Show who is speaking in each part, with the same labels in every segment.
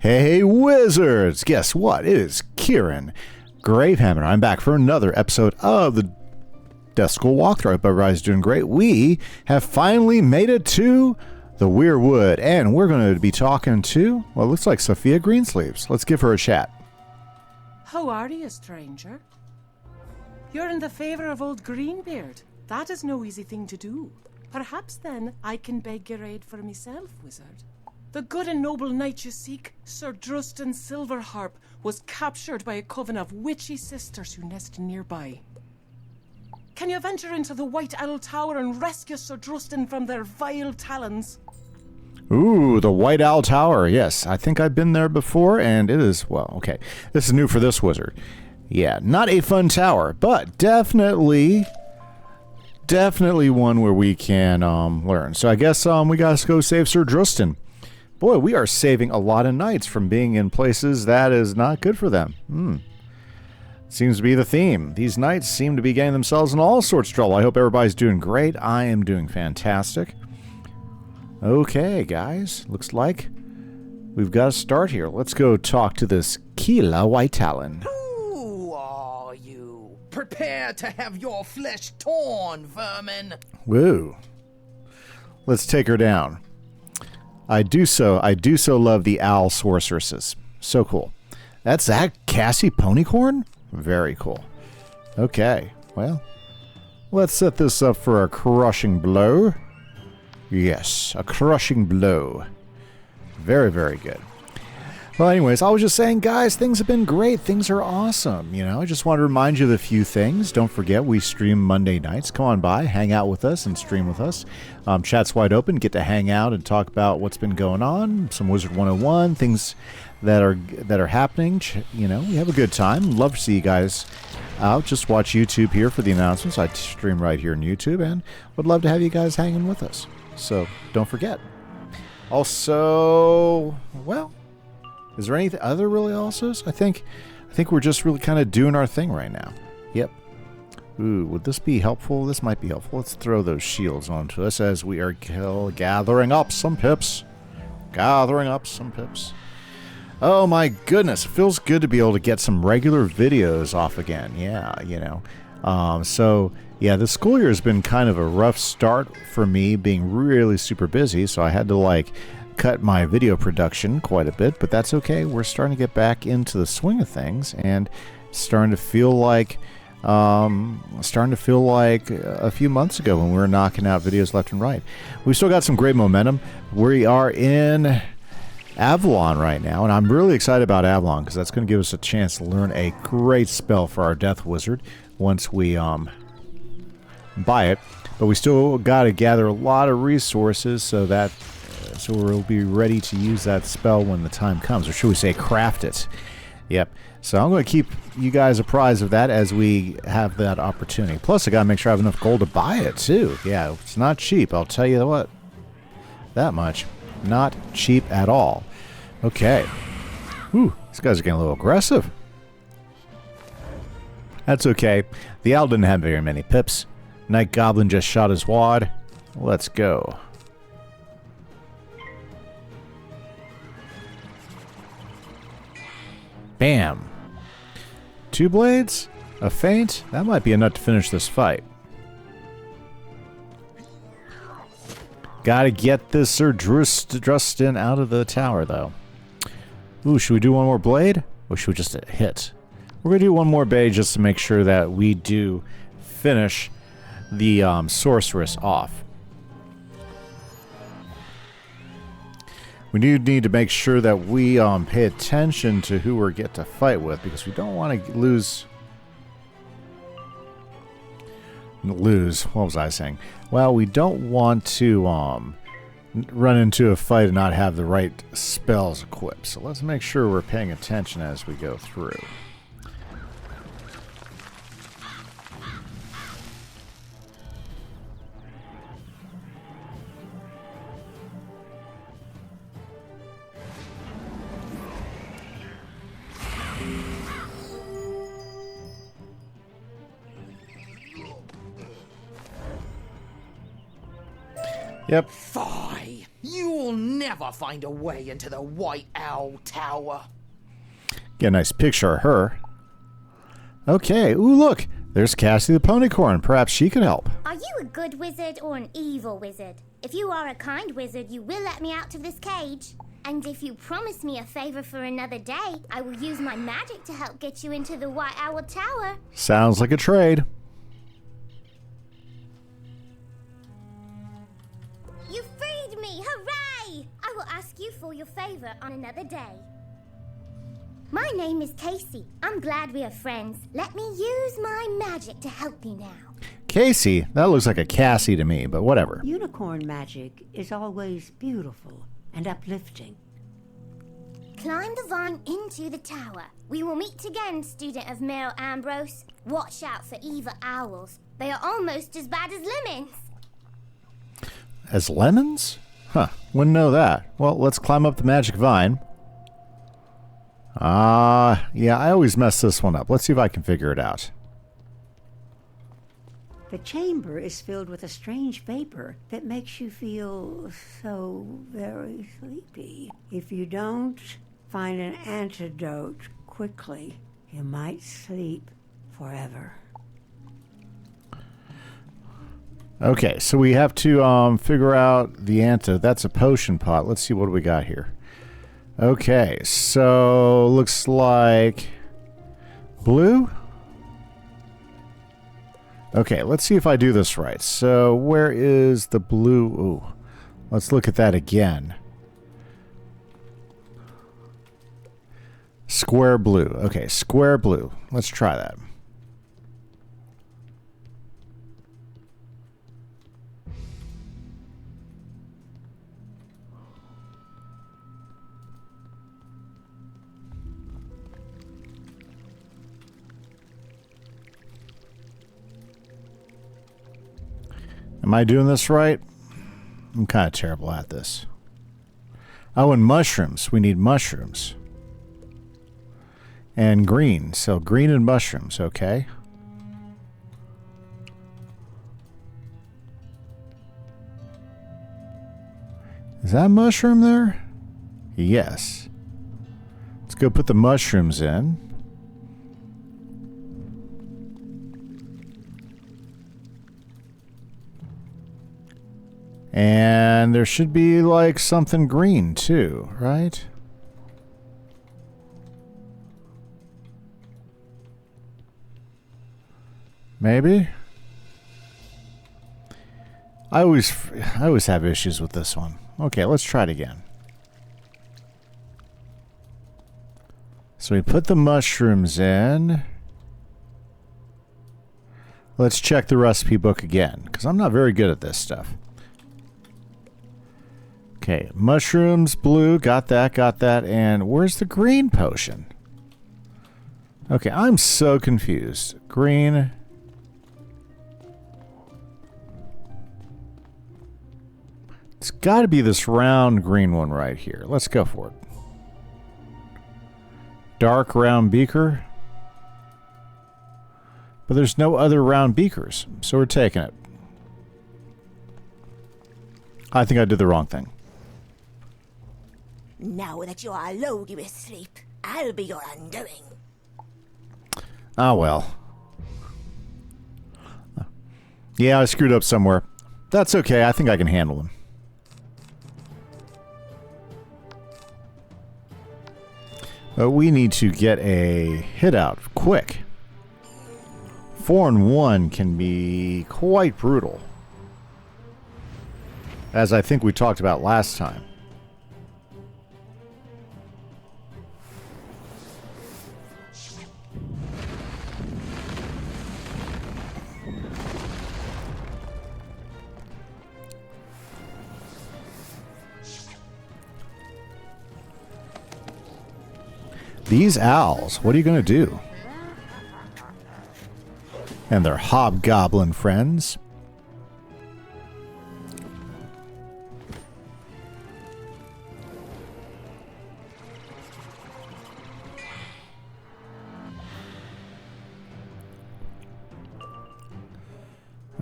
Speaker 1: Hey, wizards! Guess what? It is Kieran Gravehammer. I'm back for another episode of the Death School walkthrough. I hope everybody's doing great. We have finally made it to the Weirwood, and we're going to be talking to, well, it looks like Sophia Greensleeves. Let's give her a chat.
Speaker 2: How are you, stranger? You're in the favor of old Greenbeard. That is no easy thing to do. Perhaps then I can beg your aid for myself, wizard. The good and noble knight you seek, Sir Drustin Silverharp, was captured by a coven of witchy sisters who nest nearby. Can you venture into the White Owl Tower and rescue Sir Drustin from their vile talons?
Speaker 1: Ooh, the White Owl Tower. Yes, I think I've been there before, and it is, well, okay. This is new for this wizard. Yeah, not a fun tower, but definitely one where we can learn. So I guess we gotta go save Sir Drustin. Boy, we are saving a lot of knights from being in places that is not good for them. Seems to be the theme. These knights seem to be getting themselves in all sorts of trouble. I hope everybody's doing great. I am doing fantastic. Okay, guys. Looks like we've got to start here. Let's go talk to this Keela White Talon.
Speaker 3: Who are you? Prepare to have your flesh torn, vermin.
Speaker 1: Woo. Let's take her down. I do so love the owl sorceresses. So cool. That's that Cassie Ponycorn? Very cool. Okay, well, let's set this up for a crushing blow. Yes, a crushing blow. Very, very good. Well, anyways, I was just saying, guys, things have been great. Things are awesome. You know, I just want to remind you of a few things. Don't forget, we stream Monday nights. Come on by, hang out with us, and stream with us. Chat's wide open. Get to hang out and talk about what's been going on. Some Wizard 101, things that are happening. You know, we have a good time. Love to see you guys out. Just watch YouTube here for the announcements. I stream right here on YouTube, and would love to have you guys hanging with us. So don't forget. Also, well, is there anything other really alsos? I think we're just really kind of doing our thing right now. Yep. Ooh, would this be helpful? This might be helpful. Let's throw those shields onto us as we are gathering up some pips. Gathering up some pips. Oh my goodness, it feels good to be able to get some regular videos off again. Yeah, you know. So yeah, the school year has been kind of a rough start for me, being really super busy, so I had to cut my video production quite a bit, but that's okay. We're starting to get back into the swing of things, and starting to feel like a few months ago when we were knocking out videos left and right. We've still got some great momentum. We are in Avalon right now, and I'm really excited about Avalon because that's going to give us a chance to learn a great spell for our Death Wizard once we buy it. But we still got to gather a lot of resources so we'll be ready to use that spell when the time comes, or should we say craft it. Yep. So I'm going to keep you guys apprised of that as we have that opportunity. Plus, I got to make sure I have enough gold to buy it, too. Yeah, it's not cheap, I'll tell you what. That much. Not cheap at all. Okay. Whew, these guys are getting a little aggressive. That's okay. The owl didn't have very many pips. Night Goblin just shot his wad. Let's go. Bam. 2 blades? A feint? That might be enough to finish this fight. Gotta get this Sir Drustin out of the tower, though. Ooh, should we do one more blade? Or should we just hit? We're gonna do one more blade just to make sure that we do finish the sorceress off. We do need to make sure that we pay attention to who we get to fight with, because we don't want to lose. What was I saying? Well, we don't want to run into a fight and not have the right spells equipped. So let's make sure we're paying attention as we go through. Yep.
Speaker 3: Fie! You'll never never find a way into the White Owl Tower.
Speaker 1: Get a nice picture of her. Okay, ooh, look. There's Cassie the Ponycorn. Perhaps she could help.
Speaker 4: Are you a good wizard or an evil wizard? If you are a kind wizard, you will let me out of this cage. And if you promise me a favor for another day, I will use my magic to help get you into the White Owl Tower.
Speaker 1: Sounds like a trade.
Speaker 4: You freed me! Hooray! I will ask you for your favor on another day. My name is Casey. I'm glad we are friends. Let me use my magic to help you now.
Speaker 1: Casey? That looks like a Cassie to me, but whatever.
Speaker 5: Unicorn magic is always beautiful and uplifting.
Speaker 4: Climb the vine into the tower. We will meet again, student of Merrill Ambrose. Watch out for evil owls. They are almost as bad as lemons.
Speaker 1: As lemons? Huh, wouldn't know that. Well, let's climb up the magic vine. Yeah, I always mess this one up. Let's see if I can figure it out.
Speaker 5: The chamber is filled with a strange vapor that makes you feel so very sleepy. If you don't find an antidote quickly, you might sleep forever.
Speaker 1: Okay, so we have to figure out the antidote. That's a potion pot. Let's see what we got here. Okay, so looks like blue. Okay, let's see if I do this right. So where is the blue? Ooh, let's look at that again. Square blue. Okay, square blue. Let's try that. Am I doing this right? I'm kind of terrible at this. Oh, and mushrooms. We need mushrooms. And green. So green and mushrooms, okay. Is that a mushroom there? Yes. Let's go put the mushrooms in. And there should be like something green too, right? Maybe? I always have issues with this one. Okay, let's try it again. So we put the mushrooms in. Let's check the recipe book again, because I'm not very good at this stuff. Okay, mushrooms, blue, got that, and where's the green potion? Okay, I'm so confused. Green. It's got to be this round green one right here. Let's go for it. Dark round beaker. But there's no other round beakers, so we're taking it. I think I did the wrong thing.
Speaker 6: Now that you are lulled with sleep, I'll be your undoing.
Speaker 1: Ah, well. Yeah, I screwed up somewhere. That's okay. I think I can handle them. But we need to get a hit out quick. 4 and 1 can be quite brutal, as I think we talked about last time. These owls, what are you going to do? And their hobgoblin friends.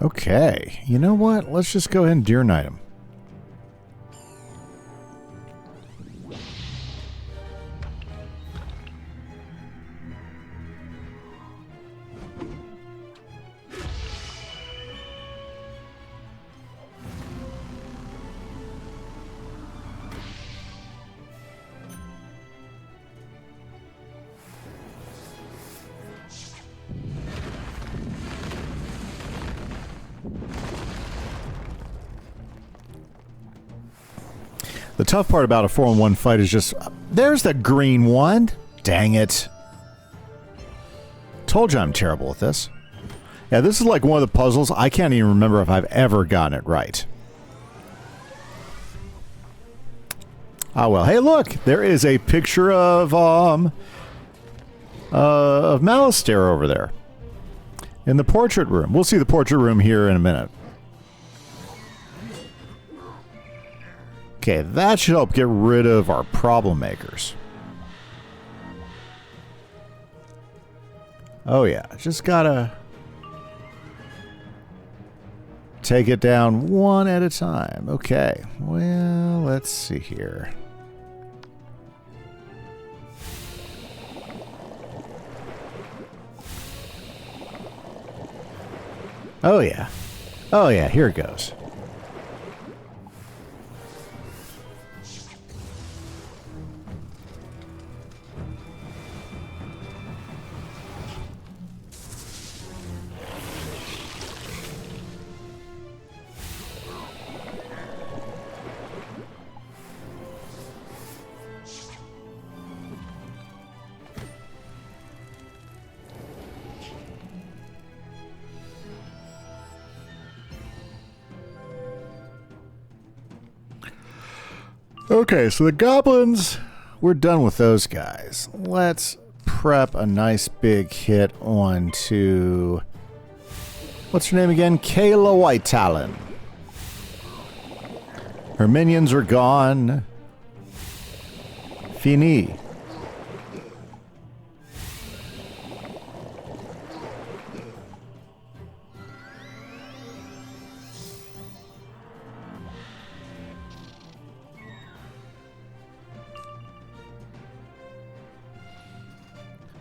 Speaker 1: Okay, you know what? Let's just go ahead and Deer Knight him. tough part about a 4-on-1 fight is just... There's the green one! Dang it. Told you I'm terrible at this. Yeah, this is like one of the puzzles. I can't even remember if I've ever gotten it right. Ah, well. Hey, look! There is a picture of Malistaire over there. In the portrait room. We'll see the portrait room here in a minute. Okay, that should help get rid of our problem makers. Oh yeah, just gotta take it down one at a time. Okay, well, let's see here. Oh yeah. Oh yeah, here it goes. Okay, so the goblins, we're done with those guys. Let's prep a nice big hit onto... What's her name again? Kayla Whitetalon. Her minions are gone. Fini.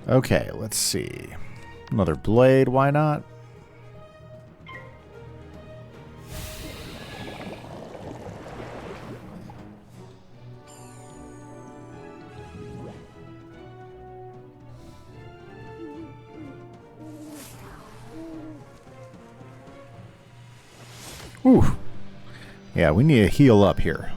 Speaker 1: Okay, let's see. Another blade, why not? Ooh. Yeah, we need to heal up here.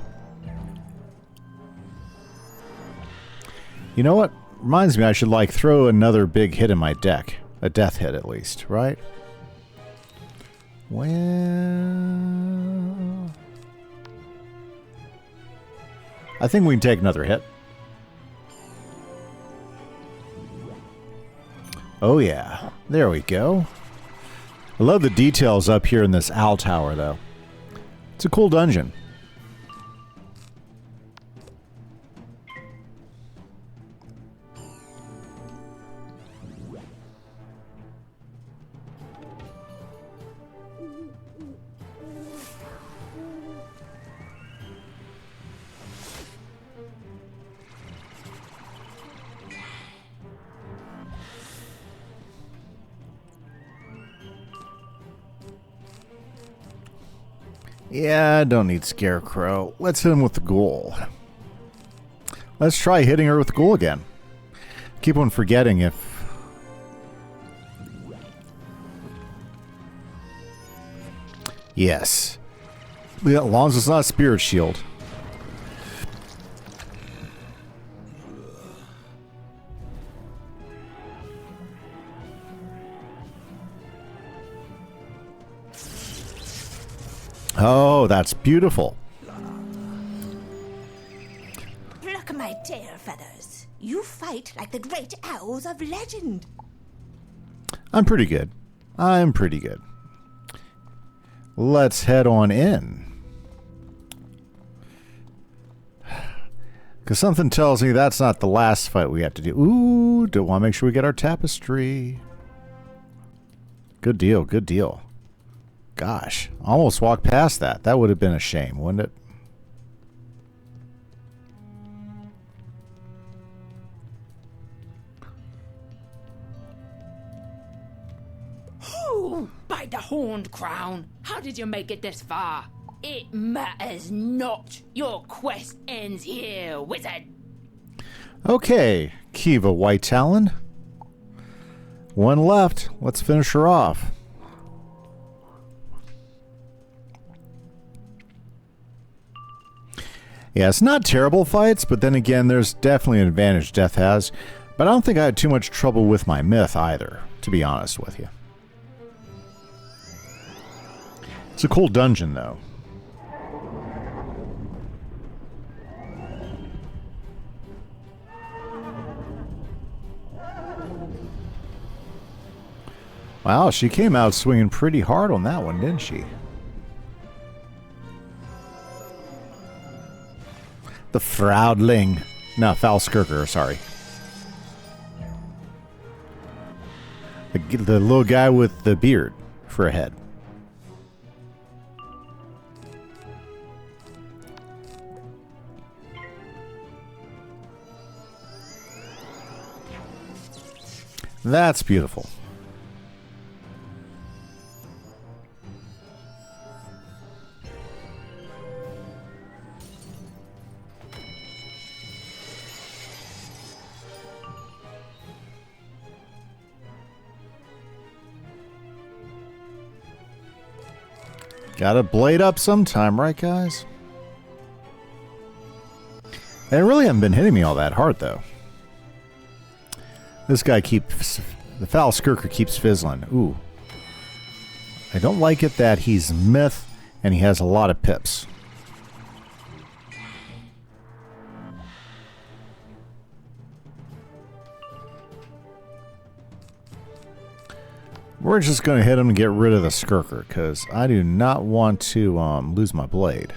Speaker 1: You know what? Reminds me I should, like, throw another big hit in my deck. A death hit, at least, right? Well... I think we can take another hit. Oh, yeah. There we go. I love the details up here in this owl tower, though. It's a cool dungeon. Yeah, I don't need Scarecrow. Let's hit him with the ghoul. Let's try hitting her with the ghoul again. Keep on forgetting if... Yes. Yeah, as long as it's not a spirit shield. Oh, that's beautiful.
Speaker 6: Pluck my tail feathers. You fight like the great owls of legend.
Speaker 1: I'm pretty good. I'm pretty good. Let's head on in. Because something tells me that's not the last fight we have to do. Ooh, do want to make sure we get our tapestry. Good deal, good deal. Gosh, almost walked past that. That would have been a shame, wouldn't it?
Speaker 7: Oh, by the horned crown, how did you make it this far? It matters not. Your quest ends here, wizard.
Speaker 1: Okay, Kiva Whitetalon. One left. Let's finish her off. Yeah, it's not terrible fights, but then again, there's definitely an advantage Death has. But I don't think I had too much trouble with my myth either, to be honest with you. It's a cool dungeon, though. Wow, she came out swinging pretty hard on that one, didn't she? The Fraudling. No, Falskirker, sorry. The little guy with the beard for a head. That's beautiful. Gotta blade up sometime, right, guys? They really haven't been hitting me all that hard, though. This guy keeps... The Foul Skirker keeps fizzling. Ooh. I don't like it that he's myth, and he has a lot of pips. We're just going to hit him and get rid of the Skirker, because I do not want to lose my blade.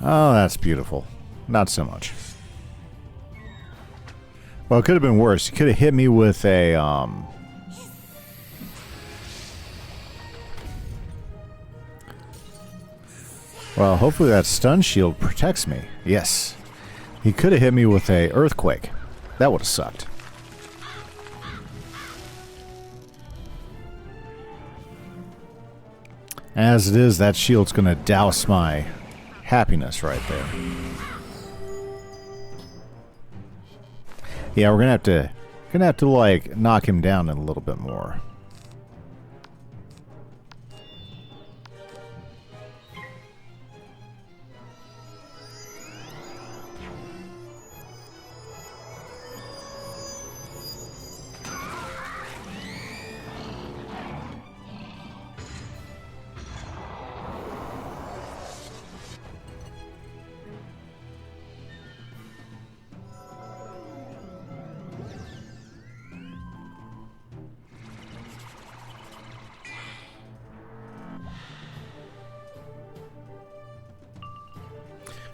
Speaker 1: Oh, that's beautiful. Not so much. Well, it could have been worse. You could have hit me with a... Well, hopefully that stun shield protects me. Yes. He could have hit me with a earthquake. That would have sucked. As it is, that shield's going to douse my happiness right there. Yeah, we're gonna have to like knock him down a little bit more.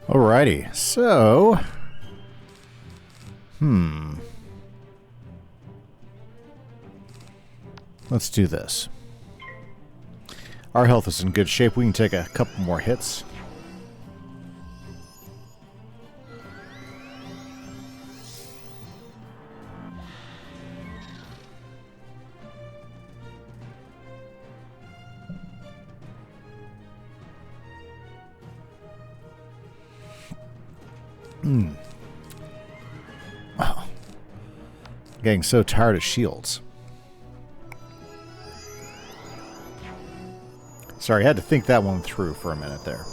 Speaker 1: Alrighty, so... Let's do this. Our health is in good shape. We can take a couple more hits. Oh. Getting so tired of shields. Sorry, I had to think that one through for a minute there.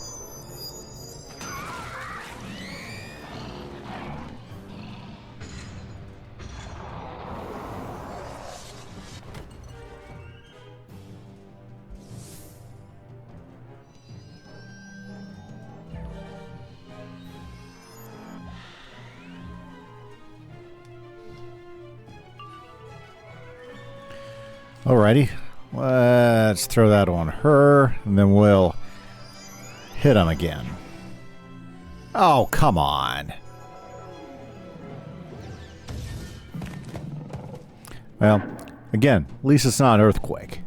Speaker 1: Alrighty, let's throw that on her, and then we'll hit him again. Oh, come on. Well, again, at least it's not an earthquake.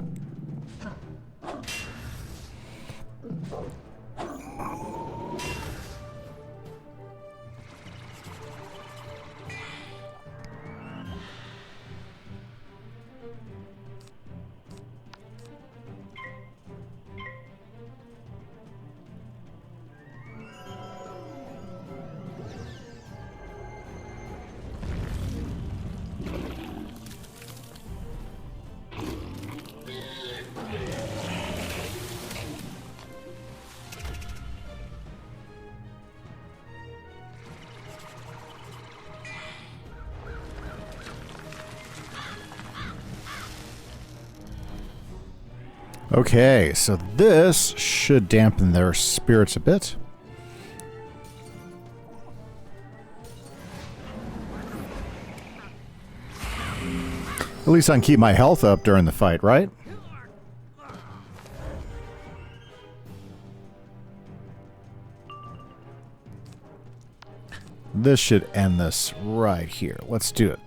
Speaker 1: Okay, so this should dampen their spirits a bit. At least I can keep my health up during the fight, right? This should end this right here. Let's do it.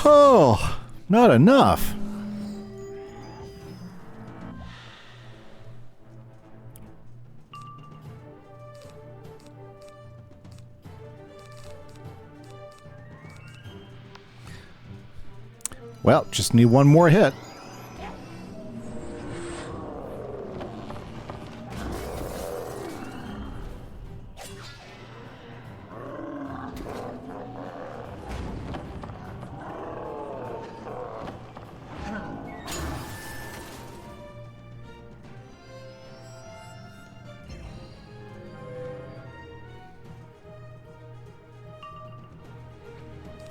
Speaker 1: Oh, not enough. Well, just need one more hit.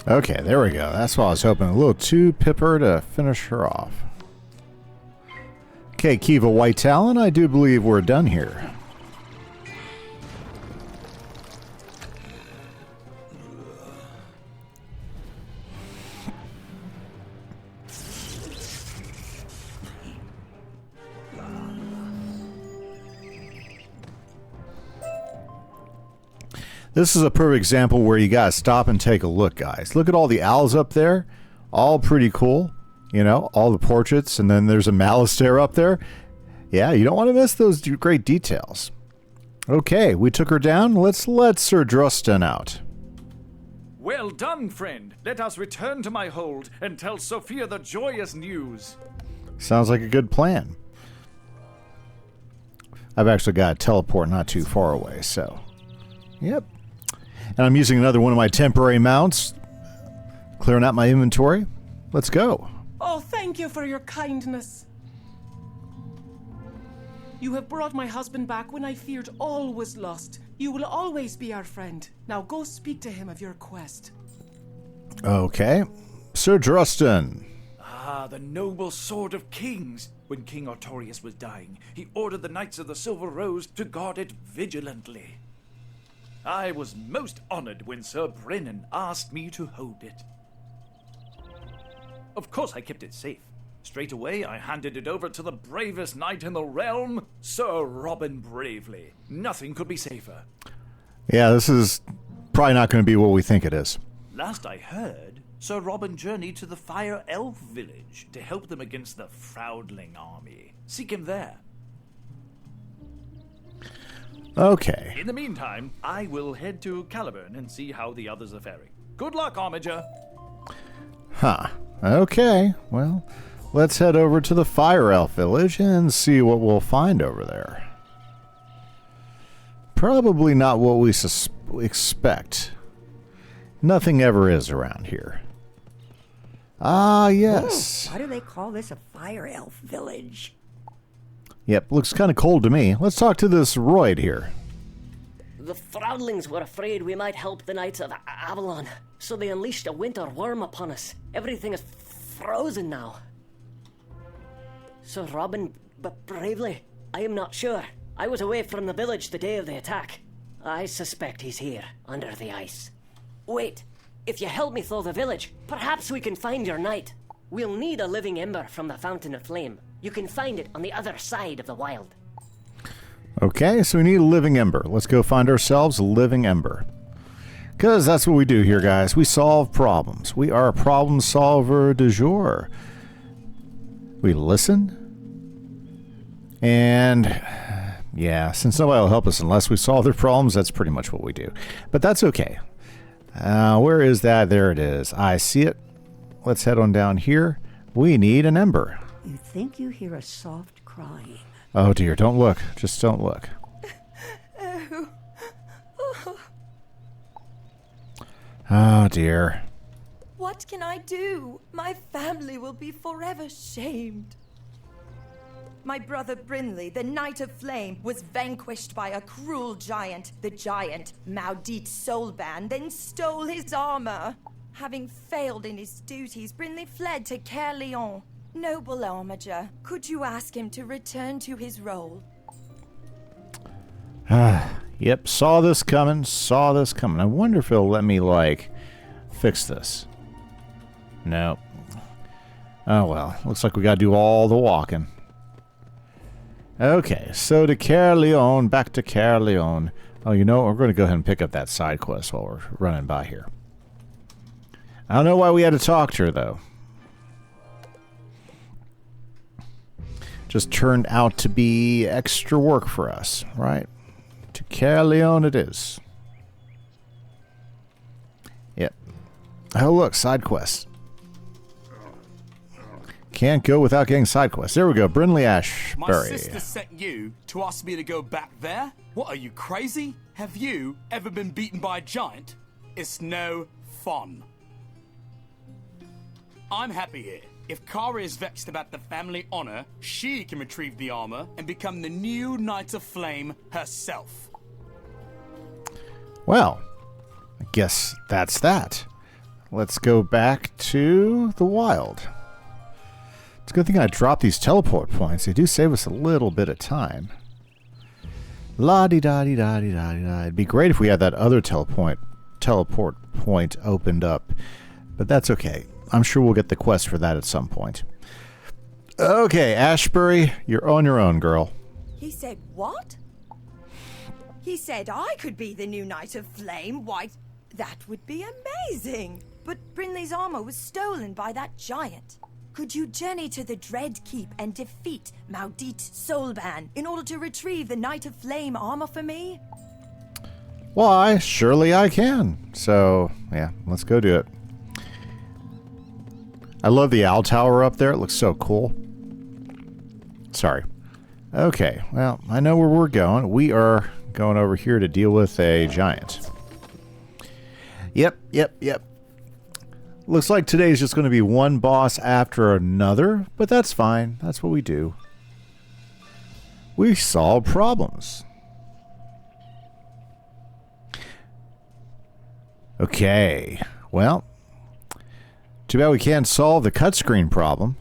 Speaker 1: Okay, there we go. That's what I was hoping. A little too pipper to finish her off. Okay, Kiva White Talon, I do believe we're done here. This is a perfect example where you gotta stop and take a look, guys. Look at all the owls up there. All pretty cool. You know, all the portraits, and then there's a Malistaire up there. Yeah, you don't want to miss those great details. Okay, we took her down. Let's let Sir Drustan out.
Speaker 8: Well done, friend. Let us return to my hold and tell Sophia the joyous news.
Speaker 1: Sounds like a good plan. I've actually got a teleport not too far away, so... Yep. And I'm using another one of my temporary mounts. Clearing out my inventory. Let's go.
Speaker 2: Oh, thank you for your kindness. You have brought my husband back when I feared all was lost. You will always be our friend. Now go speak to him of your quest.
Speaker 1: Okay. Sir Drustan.
Speaker 8: Ah, the noble sword of kings. When King Artorius was dying, he ordered the Knights of the Silver Rose to guard it vigilantly. I was most honored when Sir Brennan asked me to hold it. Of course I kept it safe. Straight away I handed it over to the bravest knight in the realm, Sir Robin Bravely. Nothing could be safer.
Speaker 1: Yeah, this is probably not going to be what we think it is.
Speaker 8: Last I heard, Sir Robin journeyed to the Fire Elf village to help them against the Frowdling army. Seek him there.
Speaker 1: Okay.
Speaker 8: In the meantime, I will head to Caliburn and see how the others are faring. Good luck, Armiger.
Speaker 1: Huh. Okay. Well, let's head over to the Fire Elf village and see what we'll find over there. Probably not what we expect. Nothing ever is around here. Ah, yes.
Speaker 5: Why do they call this a fire elf village?
Speaker 1: Yep, looks kind of cold to me. Let's talk to this Royd here.
Speaker 9: The Frowdlings were afraid we might help the Knights of Avalon, so they unleashed a winter worm upon us. Everything is frozen now. Sir Robin Bravely, I am not sure. I was away from the village the day of the attack. I suspect he's here, under the ice. Wait, if you help me through the village, perhaps we can find your knight. We'll need a living ember from the Fountain of Flame. You can find it on the other side of the wild.
Speaker 1: Okay, so we need a living ember. Let's go find ourselves a living ember. Because that's what we do here, guys. We solve problems. We are a problem solver du jour. We listen. And, yeah, since nobody will help us unless we solve their problems, that's pretty much what we do. But that's okay. Where is that? There it is. I see it. Let's head on down here. We need an ember.
Speaker 5: You think you hear a soft crying.
Speaker 1: Oh dear, don't look. Just don't look. Oh dear.
Speaker 10: What can I do? My family will be forever shamed. My brother Brinley, the Knight of Flame, was vanquished by a cruel giant. The giant, Maudit Soulban, then stole his armor. Having failed in his duties, Brinley fled to Caerleon. Noble Armiger, could you ask him to return to his role?
Speaker 1: Yep, saw this coming, saw this coming. I wonder if it'll let me, like, fix this. No. Oh, well. Looks like we gotta do all the walking. Okay, so to Caerleon, back to Caerleon. Oh, you know what? We're going to go ahead and pick up that side quest while we're running by here. I don't know why we had to talk to her, though. Just turned out to be extra work for us, right? To Caerleon it is. Yep. Oh, look, side quest. Can't go without getting side quests. There we go, Brinley Ashbury.
Speaker 11: My sister sent you to ask me to go back there? What, are you crazy? Have you ever been beaten by a giant? It's no fun. I'm happy here. If Kara is vexed about the family honor, she can retrieve the armor and become the new Knight of Flame herself.
Speaker 1: Well, I guess that's that. Let's go back to the wild. It's a good thing I dropped these teleport points. They do save us a little bit of time. La-di-da-di-da-di-da-di-da. It'd be great if we had that other teleport point opened up. But that's okay. I'm sure we'll get the quest for that at some point. Okay, Ashbury, you're on your own, girl.
Speaker 10: He said what? He said I could be the new Knight of Flame. Why, that would be amazing. But Brinley's armor was stolen by that giant. Could you journey to the Dread Keep and defeat Maudit Soulban in order to retrieve the Knight of Flame armor for me?
Speaker 1: Why, surely I can. So, yeah, let's go do it. I love the owl tower up there. It looks so cool. Sorry. Okay, well, I know where we're going. We are going over here to deal with a giant. Yep. Looks like today's just going to be one boss after another, but that's fine. That's what we do. We solve problems. Okay, well, too bad we can't solve the cut screen problem.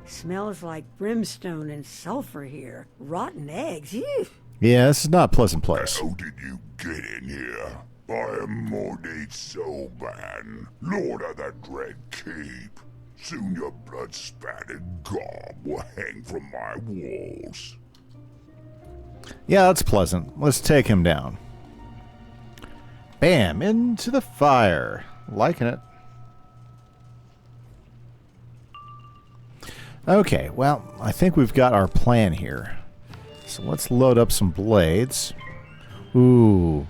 Speaker 5: Smells like brimstone and sulfur here. Rotten eggs. Ew.
Speaker 1: Yeah, this is not a pleasant place.
Speaker 12: How did you get in here? I am Maudit Soulban, Lord of the Dread Keep. Soon your blood-spattered garb will hang from my walls.
Speaker 1: Yeah, that's pleasant. Let's take him down. Bam! Into the fire. Liking it. Okay, well, I think we've got our plan here. So let's load up some blades. Ooh.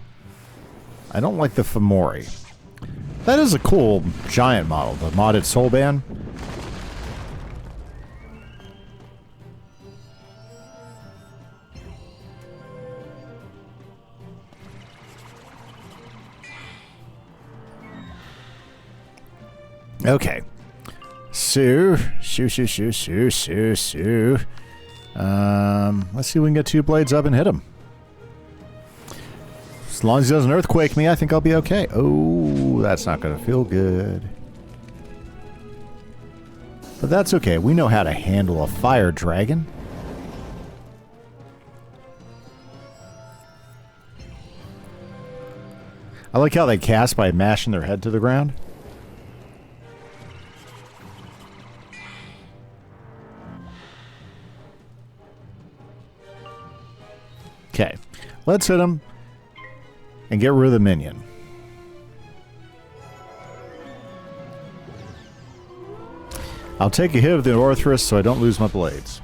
Speaker 1: I don't like the Fomori. That is a cool giant model, the modded Soulban. Okay. Let's see if we can get two blades up and hit him. As long as he doesn't earthquake me, I think I'll be okay. Oh, that's not going to feel good. But that's okay. We know how to handle a fire dragon. I like how they cast by mashing their head to the ground. Okay, let's hit him and get rid of the minion. I'll take a hit of the Orthrus so I don't lose my blades.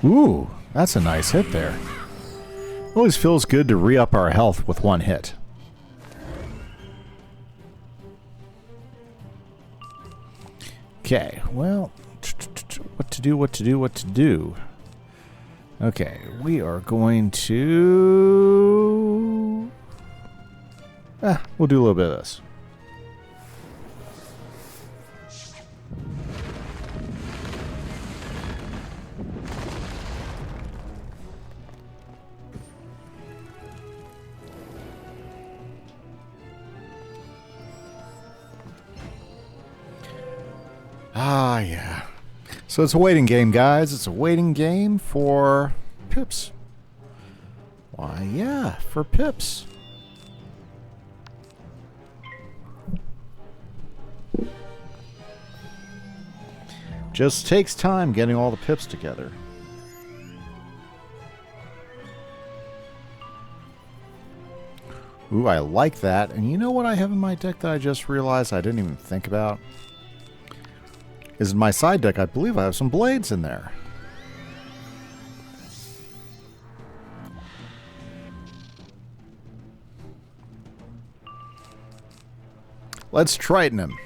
Speaker 1: Ooh, that's a nice hit there. Always feels good to re-up our health with one hit. Okay, well, what to do. Okay, we are going to... we'll do a little bit of this. Ah, yeah. So it's a waiting game, guys. It's a waiting game for pips. Why, yeah, for pips. Just takes time getting all the pips together. Ooh, I like that. And you know what I have in my deck that I just realized I didn't even think about? Is in my side deck, I believe I have some blades in there. Let's Triton him.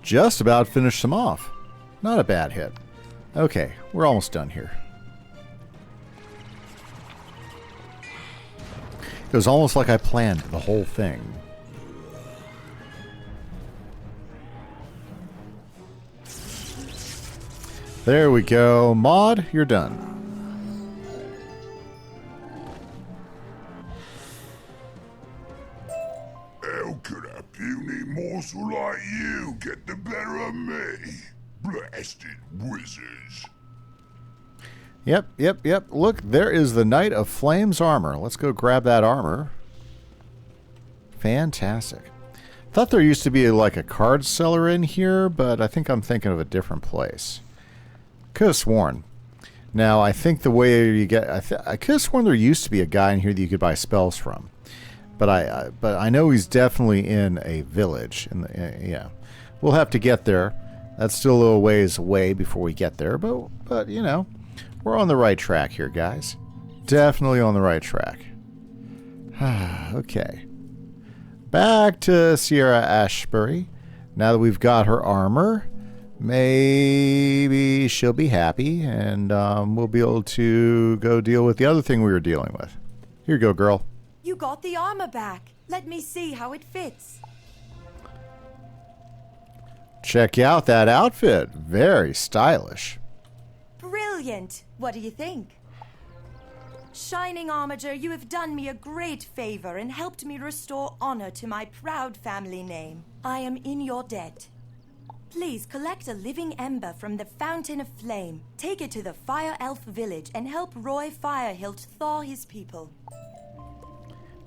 Speaker 1: Just about finished him off. Not a bad hit. Okay, we're almost done here. It was almost like I planned the whole thing. There we go. Maud, you're done.
Speaker 12: How could a puny morsel like you get the better of me? Blasted wizards.
Speaker 1: Yep. Look, there is the Knight of Flames armor. Let's go grab that armor. Fantastic. Thought there used to be like a card seller in here, but I think I'm thinking of a different place. Could have sworn. Now, I think the way you get... I could have sworn there used to be a guy in here that you could buy spells from. But I know he's definitely in a village. Yeah. We'll have to get there. That's still a little ways away before we get there. But you know, we're on the right track here, guys. Definitely on the right track. Okay. Back to Sierra Ashbury. Now that we've got her armor, maybe she'll be happy, and we'll be able to go deal with the other thing we were dealing with. Here you go, girl.
Speaker 10: You got the armor back. Let me see how it fits.
Speaker 1: Check out that outfit. Very stylish.
Speaker 10: Brilliant. What do you think? Shining Armiger, you have done me a great favor and helped me restore honor to my proud family name. I am in your debt. Please collect a living ember from the Fountain of Flame. Take it to the Fire Elf village and help Roy Firehilt thaw his people.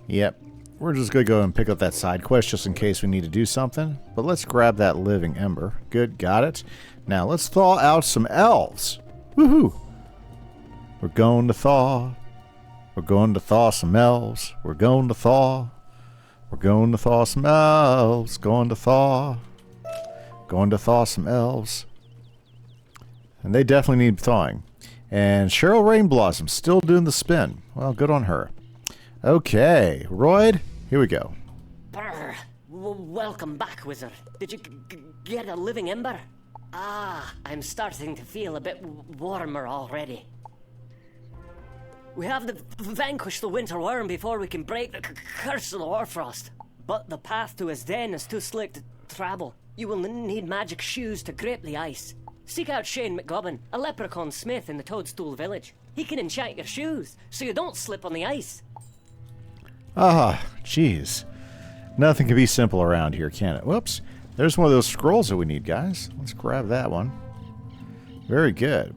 Speaker 1: Yep. We're just going to go and pick up that side quest just in case we need to do something. But let's grab that living ember. Good, got it. Now let's thaw out some elves. Woohoo! We're going to thaw. We're going to thaw some elves. We're going to thaw. We're going to thaw some elves. Going to thaw. Going to thaw some elves. And they definitely need thawing. And Cheryl Rainblossom still doing the spin. Well, good on her. Okay, Royd, here we go.
Speaker 9: Brr. Welcome back, wizard. Did you get a living ember? Ah, I'm starting to feel a bit warmer already. We have to vanquish the winter worm before we can break the curse of the Warfrost. But the path to his den is too slick to travel. You will need magic shoes to grip the ice. Seek out Shane McGobbin, a leprechaun smith in the Toadstool village. He can enchant your shoes, so you don't slip on the ice.
Speaker 1: Ah, jeez. Nothing can be simple around here, can it? Whoops. There's one of those scrolls that we need, guys. Let's grab that one. Very good.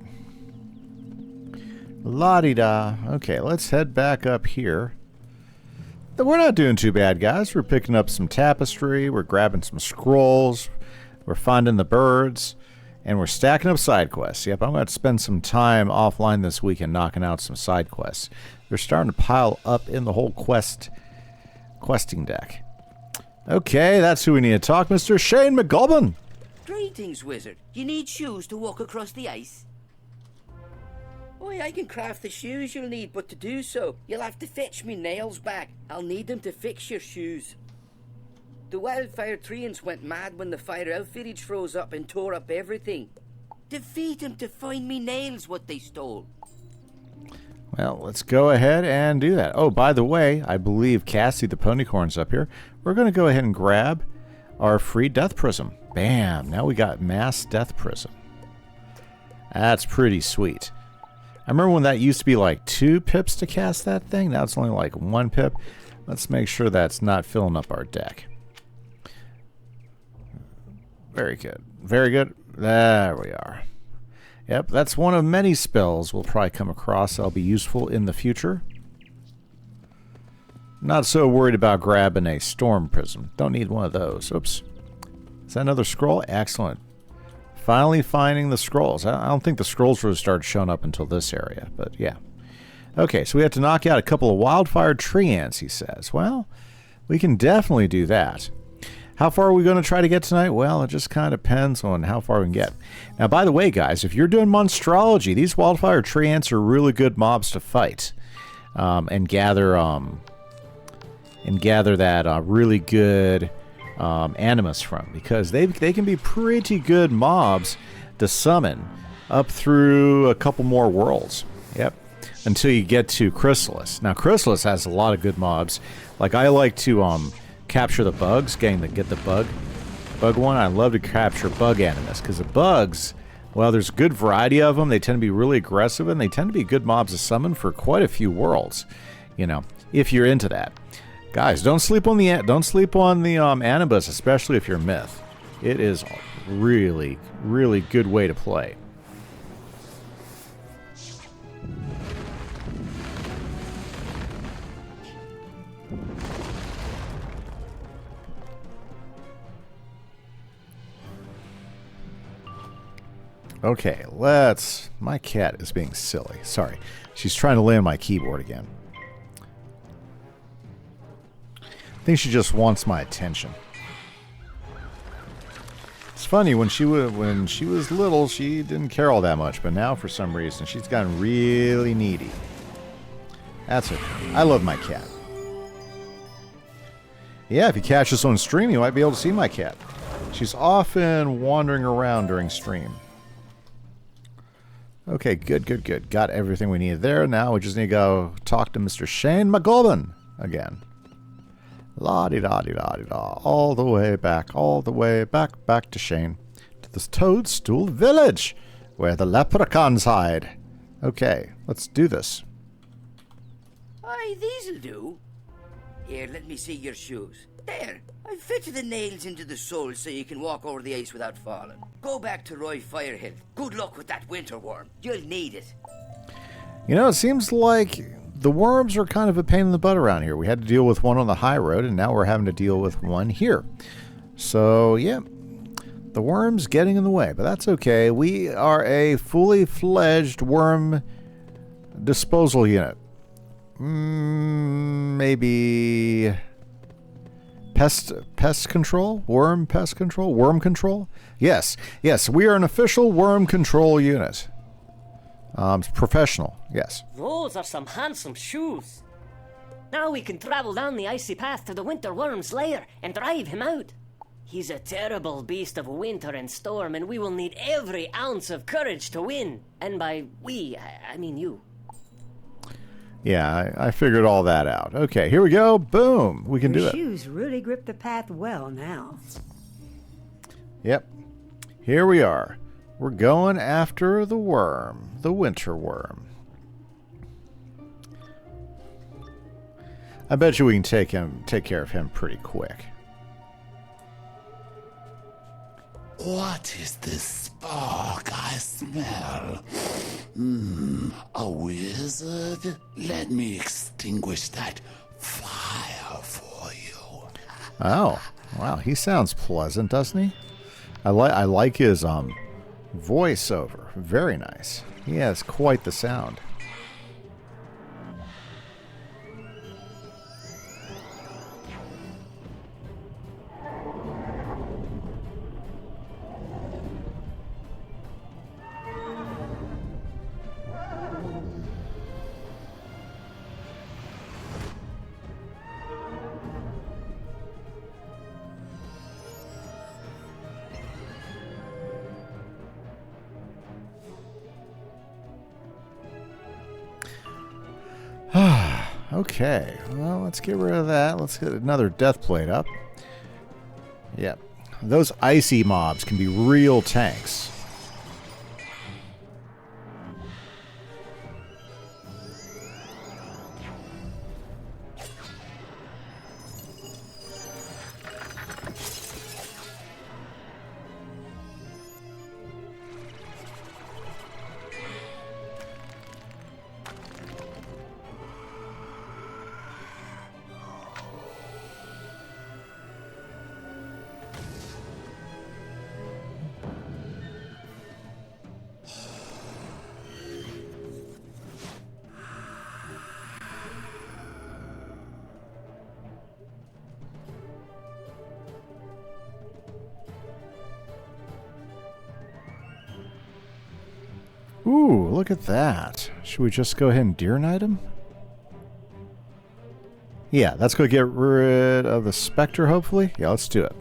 Speaker 1: La-di-da. Okay, let's head back up here. we're not doing too bad, guys. We're picking up some tapestry. We're grabbing some scrolls. We're finding the birds. And we're stacking up side quests. Yep, I'm going to spend some time offline this weekend knocking out some side quests. They're starting to pile up in the whole questing deck. Okay, that's who we need to talk, Mr. Shane McGowan.
Speaker 13: Greetings, wizard. You need shoes to walk across the ice? Why, I can craft the shoes you'll need, but to do so, you'll have to fetch me nails back. I'll need them to fix your shoes. The wildfire treants went mad when the fire elf village froze up and tore up everything. Defeat them to find me nails what they stole.
Speaker 1: Well, let's go ahead and do that. Oh, by the way, I believe Cassie the Ponycorn's up here. We're going to go ahead and grab our free death prism. Bam! Now we got mass death prism. That's pretty sweet. I remember when that used to be like 2 pips to cast that thing. Now it's only like 1 pip. Let's make sure that's not filling up our deck. Very good. Very good. There we are. Yep, that's one of many spells we'll probably come across that'll be useful in the future. Not so worried about grabbing a storm prism. Don't need one of those. Oops. Is that another scroll? Excellent. Finally finding the scrolls. I don't think the scrolls really started showing up until this area, but yeah. Okay, so we have to knock out a couple of wildfire tree ants, he says. Well, we can definitely do that. How far are we going to try to get tonight? Well, it just kind of depends on how far we can get. Now, by the way, guys, if you're doing monstrology, these wildfire tree ants are really good mobs to fight and gather that really good animus from, because they can be pretty good mobs to summon up through a couple more worlds. Yep, until you get to Chrysalis. Now, Chrysalis has a lot of good mobs. Like I like to capture the bugs, get the bug one. I love to capture bug animus because the bugs, well, there's a good variety of them. They tend to be really aggressive and they tend to be good mobs to summon for quite a few worlds. You know, if you're into that, guys, don't sleep on the animus, especially if you're myth. It is a really, really good way to play. Okay, my cat is being silly. Sorry. She's trying to lay on my keyboard again. I think she just wants my attention. It's funny, when she was little, she didn't care all that much, but now for some reason she's gotten really needy. That's it. I love my cat. Yeah, if you catch this on stream, you might be able to see my cat. She's often wandering around during stream. Okay, good. Got everything we needed there. Now we just need to go talk to Mr. Shane McGowan again. La-di-da-di-da-di-da. All the way back to Shane. To this Toadstool Village, where the leprechauns hide. Okay, let's do this.
Speaker 13: Aye, these'll do. Here, let me see your shoes. There, I fitted the nails into the soles so you can walk over the ice without falling. Go back to Roy Firehill. Good luck with that winter worm. You'll need it.
Speaker 1: You know, it seems like the worms are kind of a pain in the butt around here. We had to deal with one on the high road, and now we're having to deal with one here. So, yeah, the worm's getting in the way, but that's okay. We are a fully fledged worm disposal unit. Maybe pest control? Worm pest control? Worm control? Yes, we are an official worm control unit. Professional, yes.
Speaker 9: Those are some handsome shoes. Now we can travel down the icy path to the winter worm's lair and drive him out. He's a terrible beast of winter and storm, and we will need every ounce of courage to win. And by we, I mean you.
Speaker 1: Yeah, I figured all that out. Okay, here we go. Boom. We can do it.
Speaker 5: Your shoes really grip the path well now.
Speaker 1: Yep. Here we are. We're going after the worm, the winter worm. I bet you we can take care of him pretty quick.
Speaker 12: What is this spark I smell? A wizard? Let me extinguish that fire. for you.
Speaker 1: Oh, wow. He sounds pleasant, doesn't he? I like his voiceover. Very nice. He has quite the sound. Okay, well, let's get rid of that. Let's get another death plate up. Yep. Those icy mobs can be real tanks. Ooh, look at that. Should we just go ahead and Deer Knight him? Yeah, let's go get rid of the Spectre, hopefully. Yeah, let's do it.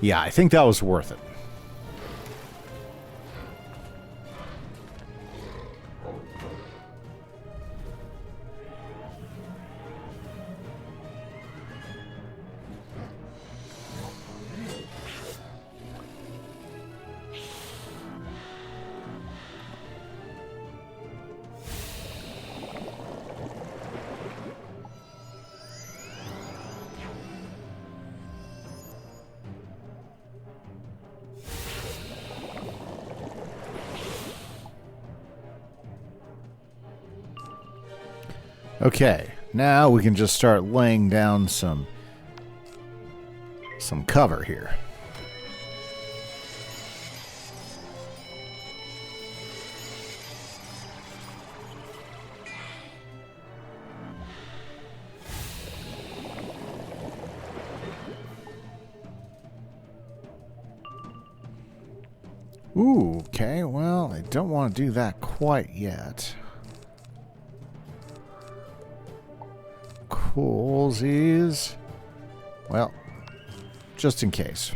Speaker 1: Yeah, I think that was worth it. Okay, now we can just start laying down some cover here. Ooh, okay, well, I don't want to do that quite yet. Coolsies. Well, just in case.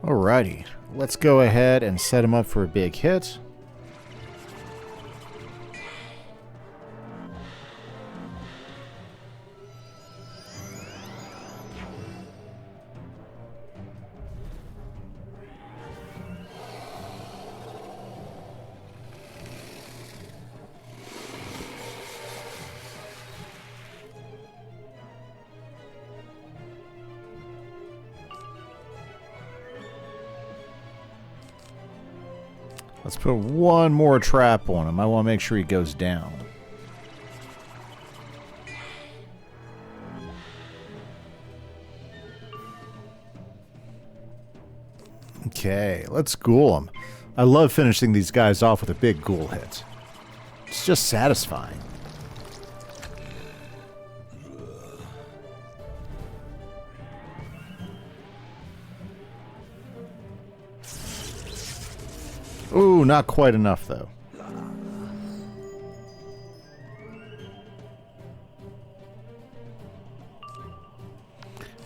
Speaker 1: Alrighty, let's go ahead and set him up for a big hit. Let's put one more trap on him. I want to make sure he goes down. Okay, let's ghoul him. I love finishing these guys off with a big ghoul hit. It's just satisfying. Ooh, not quite enough, though.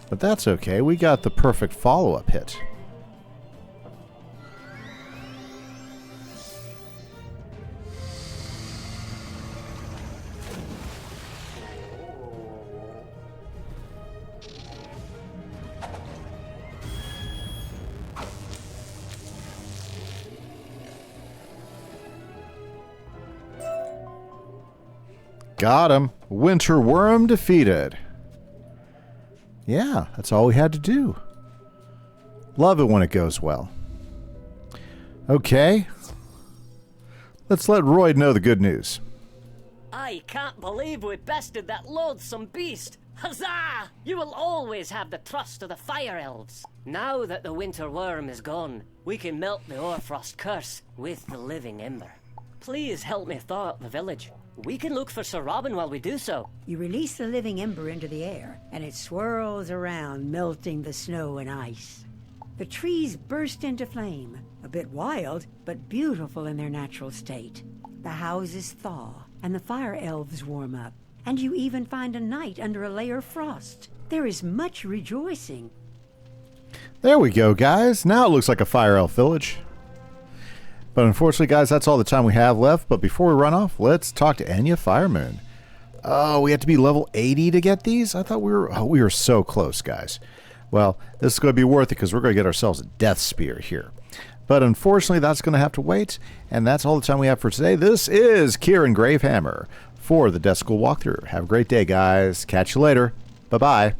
Speaker 1: But that's okay. We got the perfect follow-up hit. Got him. Winter worm defeated. Yeah, that's all we had to do. Love it when it goes well. Okay. Let's let Roy know the good news.
Speaker 9: I can't believe we bested that loathsome beast. Huzzah! You will always have the trust of the Fire Elves. Now that the winter worm is gone, we can melt the Orfrost curse with the living ember. Please help me thaw out the village. We can look for Sir Robin while we do so.
Speaker 5: You release the living ember into the air, and it swirls around, melting the snow and ice. The trees burst into flame, a bit wild, but beautiful in their natural state. The houses thaw, and the fire elves warm up, and you even find a knight under a layer of frost. There is much rejoicing.
Speaker 1: There we go, guys. Now it looks like a fire elf village. But unfortunately, guys, that's all the time we have left. But before we run off, let's talk to Enya Firemoon. Oh, we have to be level 80 to get these? I thought we were so close, guys. Well, this is going to be worth it because we're going to get ourselves a death spear here. But unfortunately, that's going to have to wait. And that's all the time we have for today. This is Kieran Gravehammer for the Death School walkthrough. Have a great day, guys. Catch you later. Bye-bye.